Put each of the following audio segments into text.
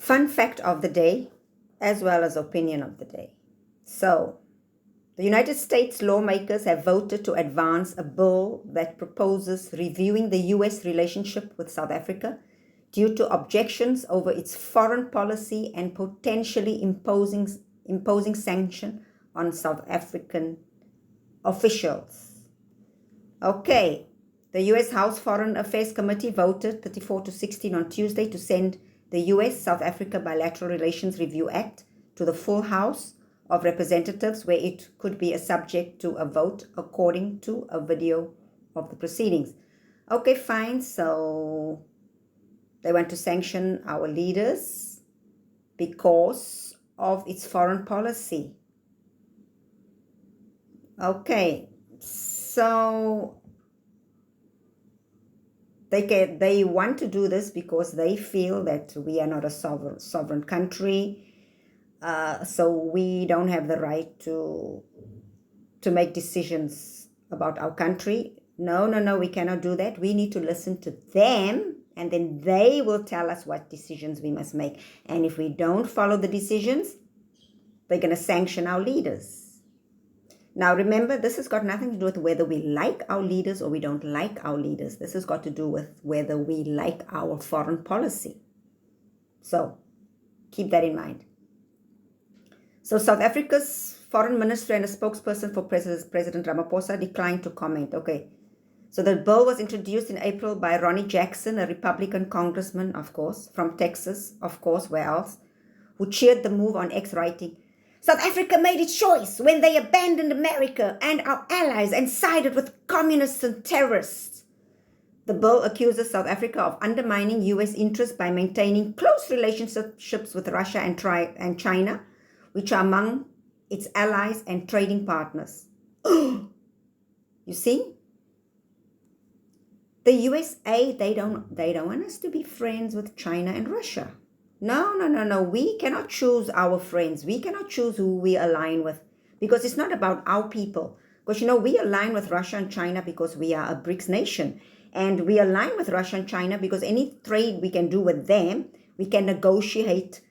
Fun fact of the day, as well as opinion of the day. So, the United States lawmakers have voted to advance a bill that proposes reviewing the U.S. relationship with South Africa due to objections over its foreign policy and potentially imposing sanction on South African officials. Okay, the U.S. House Foreign Affairs Committee voted 34-16 on Tuesday to send the U.S.-South Africa Bilateral Relations Review Act to the full House of Representatives, where it could be a subject to a vote according to a video of the proceedings. Okay, fine. So they want to sanction our leaders because of its foreign policy. Okay, so they want to do this because they feel that we are not a sovereign country. So we don't have the right to make decisions about our country. No, we cannot do that. We need to listen to them, and then they will tell us what decisions we must make. And if we don't follow the decisions, they're going to sanction our leaders. Now, remember, this has got nothing to do with whether we like our leaders or we don't like our leaders. This has got to do with whether we like our foreign policy. So keep that in mind. So South Africa's foreign minister and a spokesperson for President Ramaphosa declined to comment. Okay. So the bill was introduced in April by Ronnie Jackson, a Republican congressman, of course, from Texas, of course, where else, who cheered the move on X, writing, "South Africa made its choice when they abandoned America and our allies and sided with communists and terrorists." The bill accuses South Africa of undermining U.S. interests by maintaining close relationships with Russia and China, which are among its allies and trading partners. You see? The USA, they don't want us to be friends with China and Russia. No. We cannot choose our friends. We cannot choose who we align with, because it's not about our people. Because, we align with Russia and China because we are a BRICS nation. And we align with Russia and China because any trade we can do with them, we can negotiate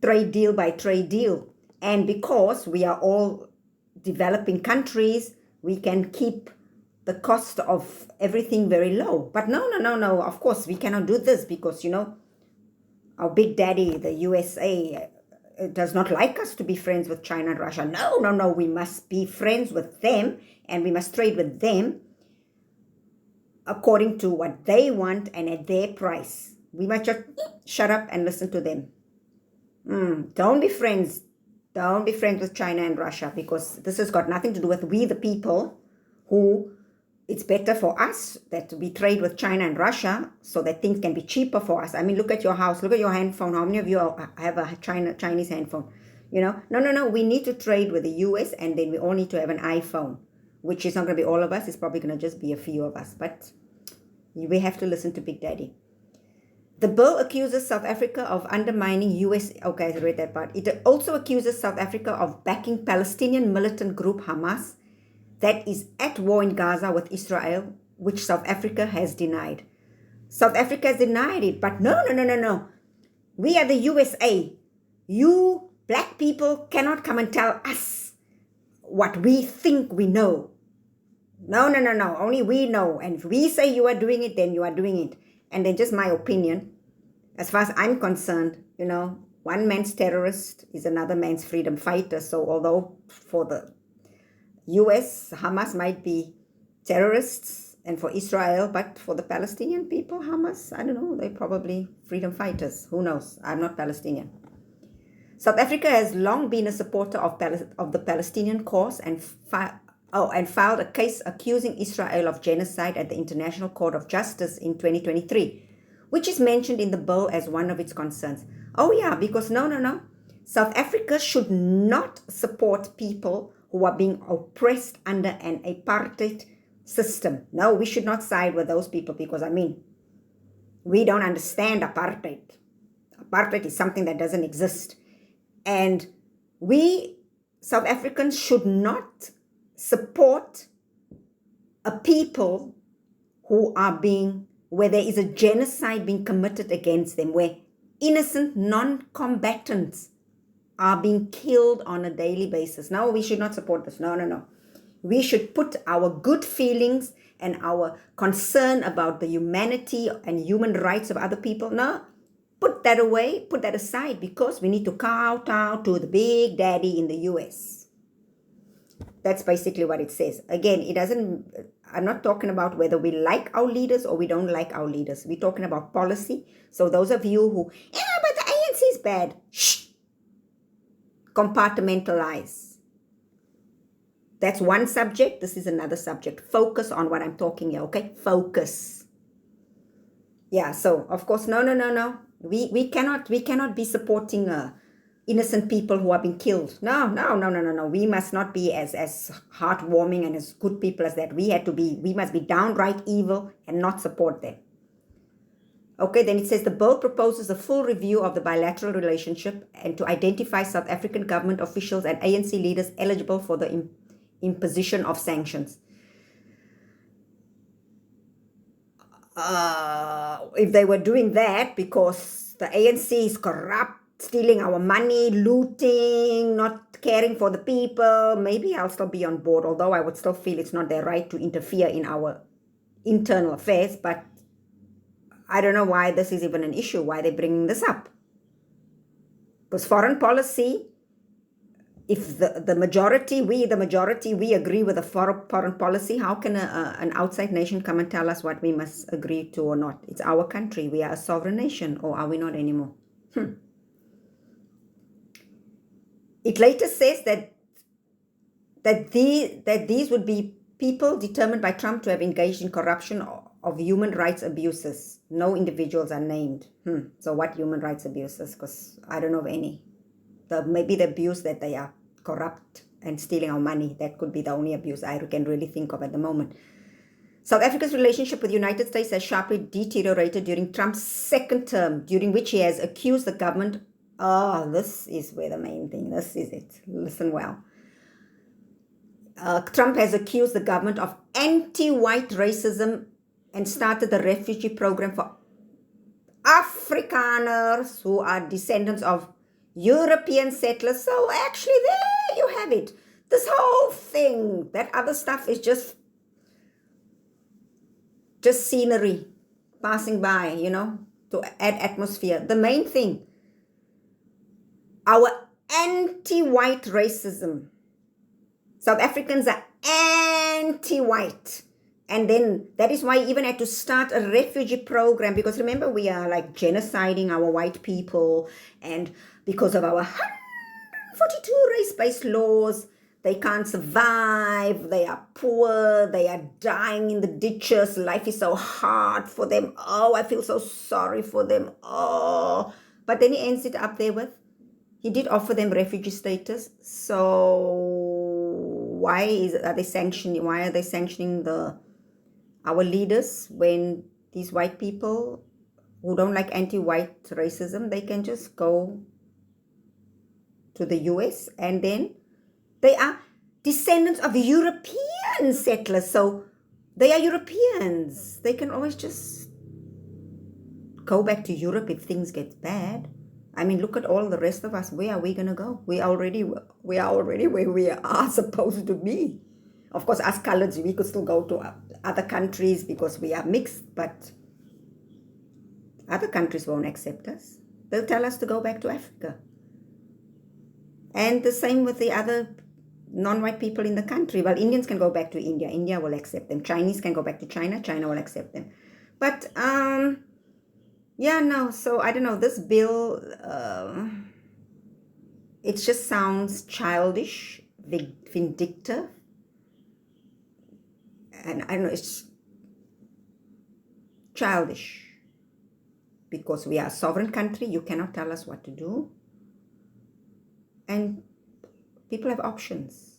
trade deal by trade deal. And because we are all developing countries, we can keep the cost of everything very low. But no. Of course, we cannot do this because, our big daddy, the USA, does not like us to be friends with China and Russia. No. We must be friends with them and we must trade with them according to what they want and at their price. We must just shut up and listen to them. Don't be friends. Don't be friends with China and Russia, because this has got nothing to do with we the people who it's better for us that we trade with China and Russia so that things can be cheaper for us. I mean, look at your house, look at your handphone. How many of you have a Chinese handphone? No. We need to trade with the US, and then we all need to have an iPhone, which is not going to be all of us. It's probably going to just be a few of us. But we have to listen to Big Daddy. The bill accuses South Africa of undermining US... Okay, I read that part. It also accuses South Africa of backing Palestinian militant group Hamas that is at war in Gaza with Israel, which South Africa has denied. South Africa has denied it, but no. We are the USA. You black people cannot come and tell us what we think we know. No. Only we know. And if we say you are doing it, then you are doing it. And then just my opinion, as far as I'm concerned, one man's terrorist is another man's freedom fighter. So although for the US, Hamas might be terrorists, and for Israel, but for the Palestinian people, Hamas, I don't know, they're probably freedom fighters. Who knows? I'm not Palestinian. South Africa has long been a supporter of the Palestinian cause and filed a case accusing Israel of genocide at the International Court of Justice in 2023, which is mentioned in the bill as one of its concerns. Oh yeah, because no. South Africa should not support people who are being oppressed under an apartheid system. No, we should not side with those people because, we don't understand apartheid. Apartheid is something that doesn't exist. And we, South Africans, should not support a people who are where there is a genocide being committed against them, where innocent non-combatants are being killed on a daily basis. No, we should not support this. No, no, no. We should put our good feelings and our concern about the humanity and human rights of other people, no, put that away, put that aside, because we need to kowtow to the big daddy in the US. That's basically what it says. Again, it doesn't, I'm not talking about whether we like our leaders or we don't like our leaders. We're talking about policy. So those of you who, yeah, but the ANC is bad, shh, compartmentalize. That's one subject. This is another subject. Focus on what I'm talking here, okay? Focus. Yeah, so of course, no. We cannot be supporting innocent people who are being killed. No. We must not be as heartwarming and as good people as that. We must be downright evil and not support them. Okay, then it says the bill proposes a full review of the bilateral relationship and to identify South African government officials and ANC leaders eligible for the imposition of sanctions. If they were doing that because the ANC is corrupt, stealing our money, looting, not caring for the people, maybe I'll still be on board, although I would still feel it's not their right to interfere in our internal affairs. But I don't know why this is even an issue, why they're bringing this up. Because foreign policy, if the majority, we agree with the foreign policy, how can an outside nation come and tell us what we must agree to or not? It's our country. We are a sovereign nation, or are we not anymore? It later says that these would be people determined by Trump to have engaged in corruption of human rights abuses. No individuals are named. So what human rights abuses? Because I don't know of any. Maybe the abuse that they are corrupt and stealing our money. That could be the only abuse I can really think of at the moment. South Africa's relationship with the United States has sharply deteriorated during Trump's second term, during which he has accused the government. Oh, this is where the main thing, this is it. Listen well. Trump has accused the government of anti-white racism and started the refugee program for Afrikaners who are descendants of European settlers. So actually there you have it. This whole thing, that other stuff is just scenery passing by, to add atmosphere. The main thing, our anti-white racism. South Africans are anti-white. And then that is why I even had to start a refugee program, because remember, we are like genociding our white people, and because of our 142 race-based laws, they can't survive, they are poor, they are dying in the ditches, life is so hard for them. Oh, I feel so sorry for them. Oh, but then he ends it up there with, he did offer them refugee status. So why are they sanctioning our leaders when these white people who don't like anti-white racism, they can just go to the US, and then they are descendants of European settlers. So they are Europeans. They can always just go back to Europe if things get bad. I mean, look at all the rest of us. Where are we going to go? We are already where we are supposed to be. Of course, us coloreds, we could still go to other countries because we are mixed, but other countries won't accept us. They'll tell us to go back to Africa. And the same with the other non-white people in the country. Well, Indians can go back to India. India will accept them. Chinese can go back to China. China will accept them. But, so I don't know. This bill, it just sounds childish, vindictive. And I don't know, it's childish. Because we are a sovereign country, you cannot tell us what to do. And people have options.